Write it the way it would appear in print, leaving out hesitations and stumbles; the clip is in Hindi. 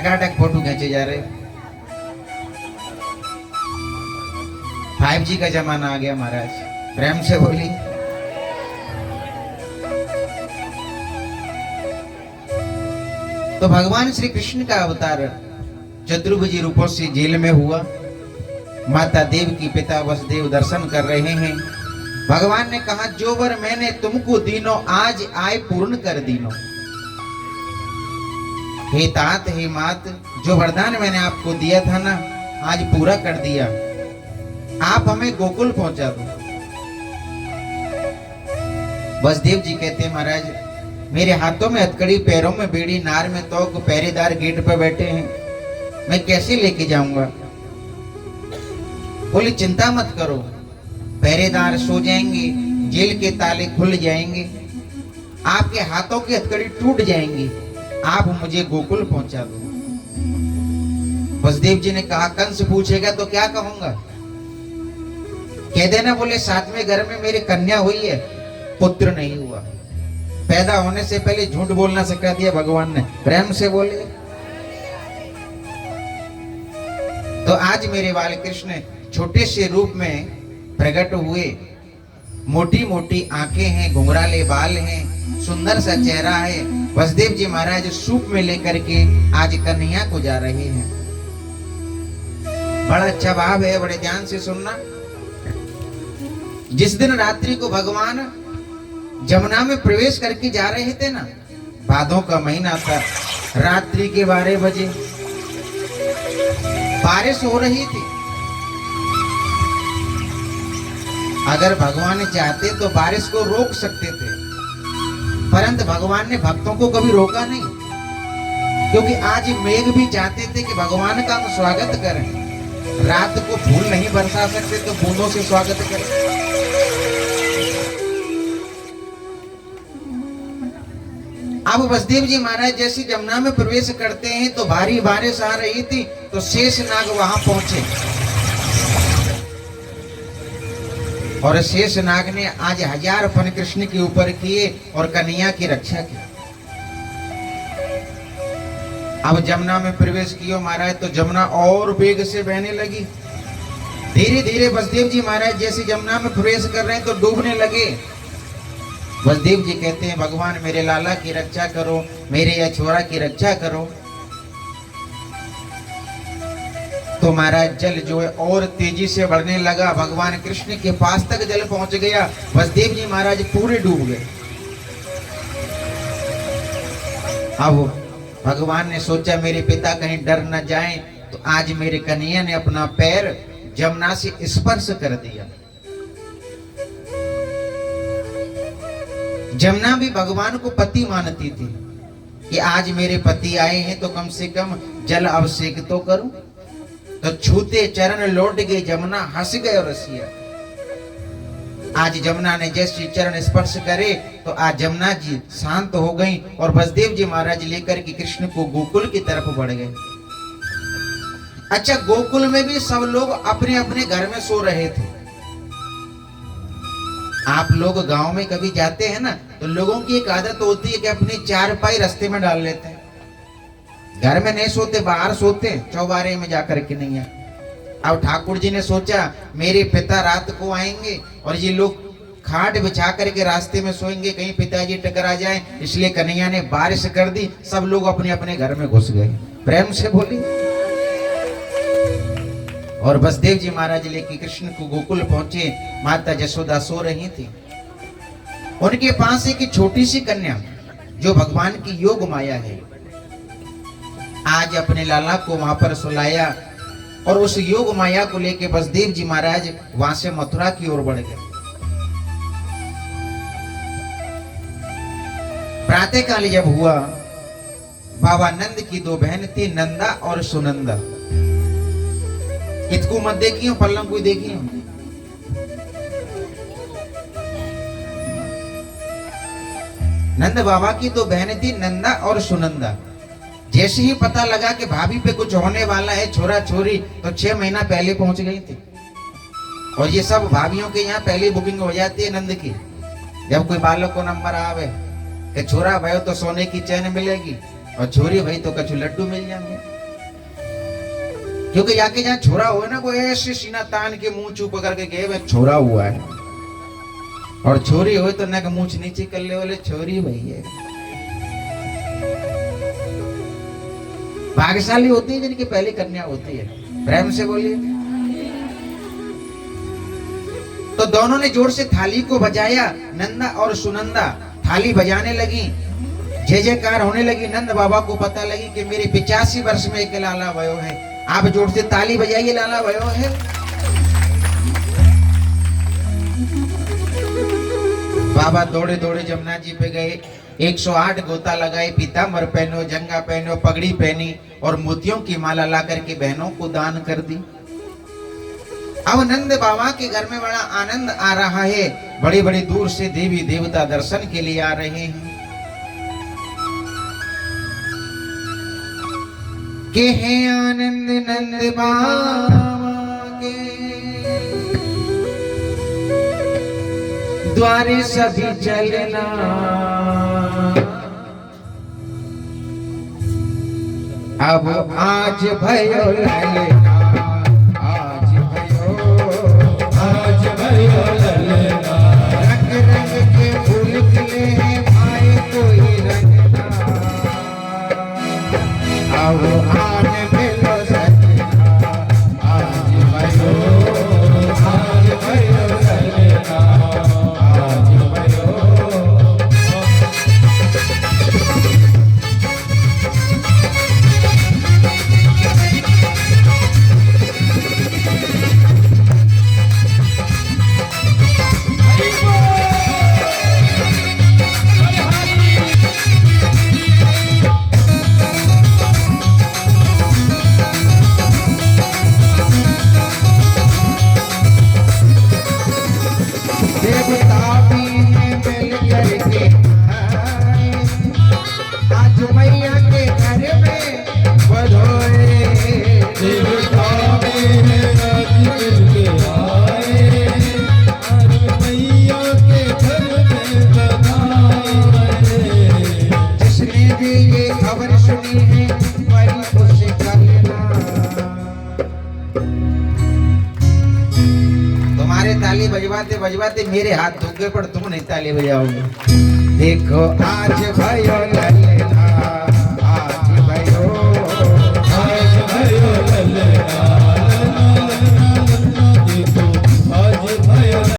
टकाटक फोटो खींचे जा रहे। 5G का जमाना आ गया महाराज, प्रेम से बोली। तो भगवान श्री कृष्ण का अवतार चतुर्भुजी रूपों से जेल में हुआ। माता देव की पिता वसुदेव दर्शन कर रहे हैं। भगवान ने कहा, जो वर मैंने तुमको दीनो आज आए पूर्ण कर दीनो। हे तात हे मात, जो वरदान मैंने आपको दिया था ना, आज पूरा कर दिया। आप हमें गोकुल पहुंचा दो। वसुदेव जी कहते हैं, महाराज मेरे हाथों में हथकड़ी, पैरों में बेड़ी, नार में तोक, पहरेदार गेट पर बैठे हैं, मैं कैसे लेके जाऊंगा। बोले चिंता मत करो, पहरेदार सो जाएंगे, जेल के ताले खुल जाएंगे, आपके हाथों की हथकड़ी टूट जाएंगी, आप मुझे गोकुल पहुंचा दो। वसुदेव जी ने कहा, कंस पूछेगा तो क्या कहूंगा, कह देना बोले सातवें घर में मेरी कन्या हुई है, पुत्र नहीं हुआ। पैदा होने से पहले झूठ बोलना सिखा दिया भगवान ने, प्रेम से बोले। तो आज मेरे बाल कृष्ण छोटे से रूप में प्रकट हुए। मोटी मोटी आंखें हैं, घुंघराले बाल हैं, सुंदर सा चेहरा है। वसुदेव जी महाराज सूप में लेकर के आज कन्हैया को जा रहे हैं। बड़ा अच्छा भाव है, बड़े ध्यान से सुनना। जिस दिन रात्रि को भगवान जमुना में प्रवेश करके जा रहे थे ना, भादों का महीना था, रात्रि के 12 बजे बारिश हो रही थी। अगर भगवान चाहते तो बारिश को रोक सकते थे, परंतु भगवान ने भक्तों को कभी रोका नहीं, क्योंकि आज मेघ भी चाहते थे कि भगवान का हम स्वागत करें। रात को फूल नहीं बरसा सकते तो बूंदों से स्वागत करें। अब वसुदेव जी महाराज जैसे जमुना में प्रवेश करते हैं तो भारी बारिश आ रही थी, तो शेषनाग वहां पहुंचे और शेषनाग ने आज 1000 फन कृष्ण के ऊपर किए और कन्हैया की रक्षा की। अब जमुना में प्रवेश किया महाराज, तो जमुना और वेग से बहने लगी। धीरे धीरे वसुदेव जी महाराज जैसे जमुना में प्रवेश कर रहे हैं तो डूबने लगे। वसुदेव जी कहते हैं, भगवान मेरे लाला की रक्षा करो, मेरे या छोरा की रक्षा करो। तो महाराज जल जो है और तेजी से बढ़ने लगा, भगवान कृष्ण के पास तक जल पहुंच गया। वसुदेव जी महाराज पूरे डूब गए। अब भगवान ने सोचा मेरे पिता कहीं डर न जाएं, तो आज मेरे कन्हैया ने अपना पैर जमुना से स्पर्श कर दिया। जमुना भी भगवान को पति मानती थी कि आज मेरे पति आए हैं तो कम से कम जल अभिषेक तो करूं। तो छूते चरण लौट गए जमुना, हंस गए और रसिया। आज जमुना ने जैसे चरण स्पर्श करे तो आज जमुना जी शांत हो गई और वसुदेव जी महाराज लेकर के कृष्ण को गोकुल की तरफ बढ़ गए। अच्छा, गोकुल में भी सब लोग अपने अपने घर में सो रहे थे। आप लोग गांव में कभी जाते हैं ना, तो लोगों की एक आदत होती है कि अपनी चारपाई रास्ते में डाल लेते हैं। घर में नहीं सोते, बाहर सोते, चौबारे में जाकर के नहीं है। अब ठाकुर जी ने सोचा मेरे पिता रात को आएंगे और ये लोग खाट बिछा करके रास्ते में सोएंगे, कहीं पिताजी टकरा जाए, इसलिए कन्हैया ने बारिश कर दी, सब लोग अपने अपने घर में घुस गए। प्रेम से बोली। और वसुदेव जी महाराज लेके कृष्ण को गोकुल पहुंचे। माता जसोदा सो रही थी, उनके पास एक छोटी सी कन्या जो भगवान की योग माया है, आज अपने लाला को वहां पर सुलाया और उस योग माया को लेके वसुदेव जी महाराज वहां से मथुरा की ओर बढ़ गए। प्रातः काल जब हुआ, बाबा नंद की 2 बहन थी, नंदा और सुनंदा। इसको मत देखियो, पल्लम कोई देखियो। नंद बाबा की 2 बहन थी, नंदा और सुनंदा। जैसे ही पता लगा कि भाभी पे कुछ होने वाला है, छोरा छोरी, तो 6 महीना पहले पहुंच गई थी। और ये सब भाभियों के यहाँ पहले बुकिंग हो जाती है नंद की। जब कोई बालक को नंबर आवे कि छोरा भाई तो सोने की चैन मिलेगी और छोरी भाई तो कछु लड्डू मिल जाएंगे। क्योंकि जाके जहाँ छोरा हुआ ना, कोई ऐसे सीना तान के मुंह चुप करके गए मैं छोरा हुआ है, और छोरी हो तो ना मूछ नीचे कर ले बोले छोरी भाई है। भाग्यशाली होती है जिनकी पहली कन्या होती है। प्रेम से बोलिए। तो दोनों ने जोर से थाली को बजाया। नंदा और सुनंदा थाली बजाने लगी, जय जयकार होने लगी। नंद बाबा को पता लगी कि मेरे 85 वर्ष में एक लाला भयो है। आप जोर से ताली बजाइए, लाला भयो है। बाबा दौड़े दौड़े जमुना जी पे गए, 108 गोता लगाए, पीताम्बर पहनो, जंगा पहनो, पगड़ी पहनी और मोतियों की माला ला करके बहनों को दान कर दी। अब नंद बाबा के घर में बड़ा आनंद आ रहा है। बड़े बड़े दूर से देवी देवता दर्शन के लिए आ रहे हैं। के हैं आनंद नंद बाबा के, द्वारे सभी चलना। अब आज भयो ललना, आज भयो ललना। रंग रंग के फूल खिले हैं, भाई कोई रंगना। अब आन मिलो सजना, आज भयो ललना। ताली बजवाते बजवाते मेरे हाथ दुख गए, पर तुम नहीं ताली बजाओगे। देखो आज भयो ललना।